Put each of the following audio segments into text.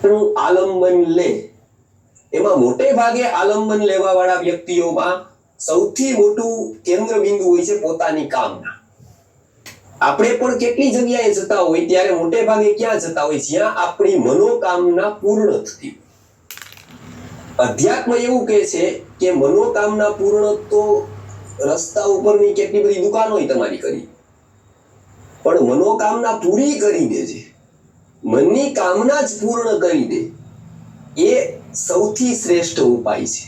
આલંબન લે, એમાં મોટે ભાગે આલંબન લેવા વાળા વ્યક્તિઓમાં સૌથી મોટું કેન્દ્ર બિંદુ હોય છે પોતાની કામના. આપણે પણ કેટલી જગ્યાએ જતા હોય ત્યારે મોટે ભાગે ક્યાં જતા હોય? જ્યાં આપણી મનોકામના પૂર્ણ થતી. અધ્યાત્મ એવું કહે છે કે મનોકામના પૂર્ણ તો રસ્તા ઉપરની કેટલી બધી દુકાનો તમારી કરી, પણ મનોકામના પૂરી કરી દેજે, મનની કામના જ પૂર્ણ કરી દે, એ સૌથી શ્રેષ્ઠ ઉપાય છે.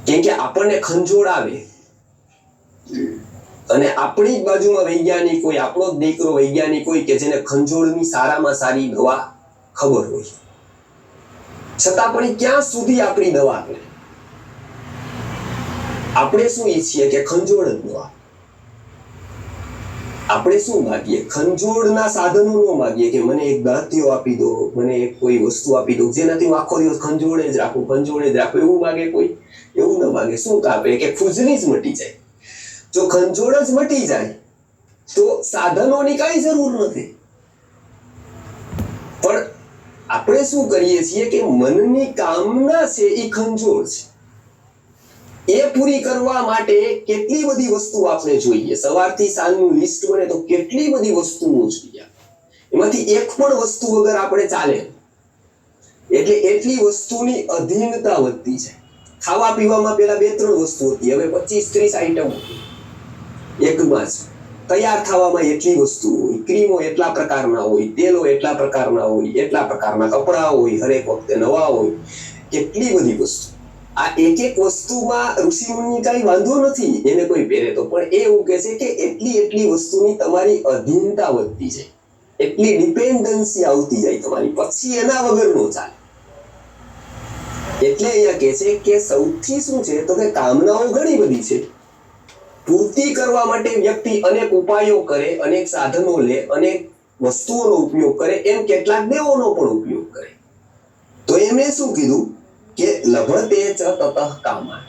કેમ કે આપણને ખંજોળ આવે અને આપણી જ બાજુમાં વૈજ્ઞાનિક હોય, આપણો જ દીકરો વૈજ્ઞાનિક હોય કે જેને ખંજોળની સારામાં સારી દવા ખબર હોય, છતાં પણ ક્યાં સુધી આપણી દવા કરે? આપણે શું ઈચ્છીએ કે ખંજોળ જ દવા. આપણે શું માગીએ? ખંજોળના સાધનો ન માગીએ કે મને એક દાંતીઓ આપી દો, મને એક કોઈ વસ્તુ આપી દો જેનાથી હું આખો દિવસ ખંજોળે જ રાખું, ખંજોળે જ રાખું, એવું માગે કોઈ? એવું ન માગે. શું કાપે કે ખુજલી જ મટી જાય. જો ખંજોળ જ મટી જાય તો સાધનોની કઈ જરૂર નથી. પણ આપણે શું કરીએ છીએ કે મનની કામના છે એ ખંજોળ છે, એ પૂરી કરવા માટે કેટલી બધી વસ્તુ આપણે જોઈએ. સવારથી સાંજનું લિસ્ટ બને તો કેટલી બધી વસ્તુઓ જોઈએ, એમાંથી એક પણ વસ્તુ વગર આપણે ચાલે. એટલે એટલી વસ્તુની અધીનતા વધતી છે. ખાવા પીવામાં પેલા 2-3 વસ્તુ હતી, હવે 25-30 આઈટમ એકમાં જ. તૈયાર થવામાં એટલી વસ્તુ હોય, ક્રીમો એટલા પ્રકારના હોય, તેલો એટલા પ્રકારના હોય, એટલા પ્રકારના કપડા હોય, હરેક વખતે નવા હોય, કેટલી બધી વસ્તુ. આ એક એક વસ્તુમાં ઋષિમુનિ કઈ વાંધો નથી, એને કોઈ પહેરે તો, પણ એ એવું કહે છે કે એટલી વસ્તુની તમારી અધીનતા વધતી જાય, એટલી ડિપેન્ડન્સી આવતી જાય તમારી, પછી એના વગર નો ચાલે. એટલે અહીંયા કહે છે કે સૌથી શું છે તો કે કામનાઓ ઘણી બધી છે, પૂર્તિ કરવા માટે વ્યક્તિ અનેક ઉપાયો કરે, અનેક સાધનો લે, અનેક વસ્તુઓનો ઉપયોગ કરે, એમ કેટલાક દેવોનો પણ ઉપયોગ કરે. તો એમણે શું કીધું કે લભતે ચ તતઃ કામા,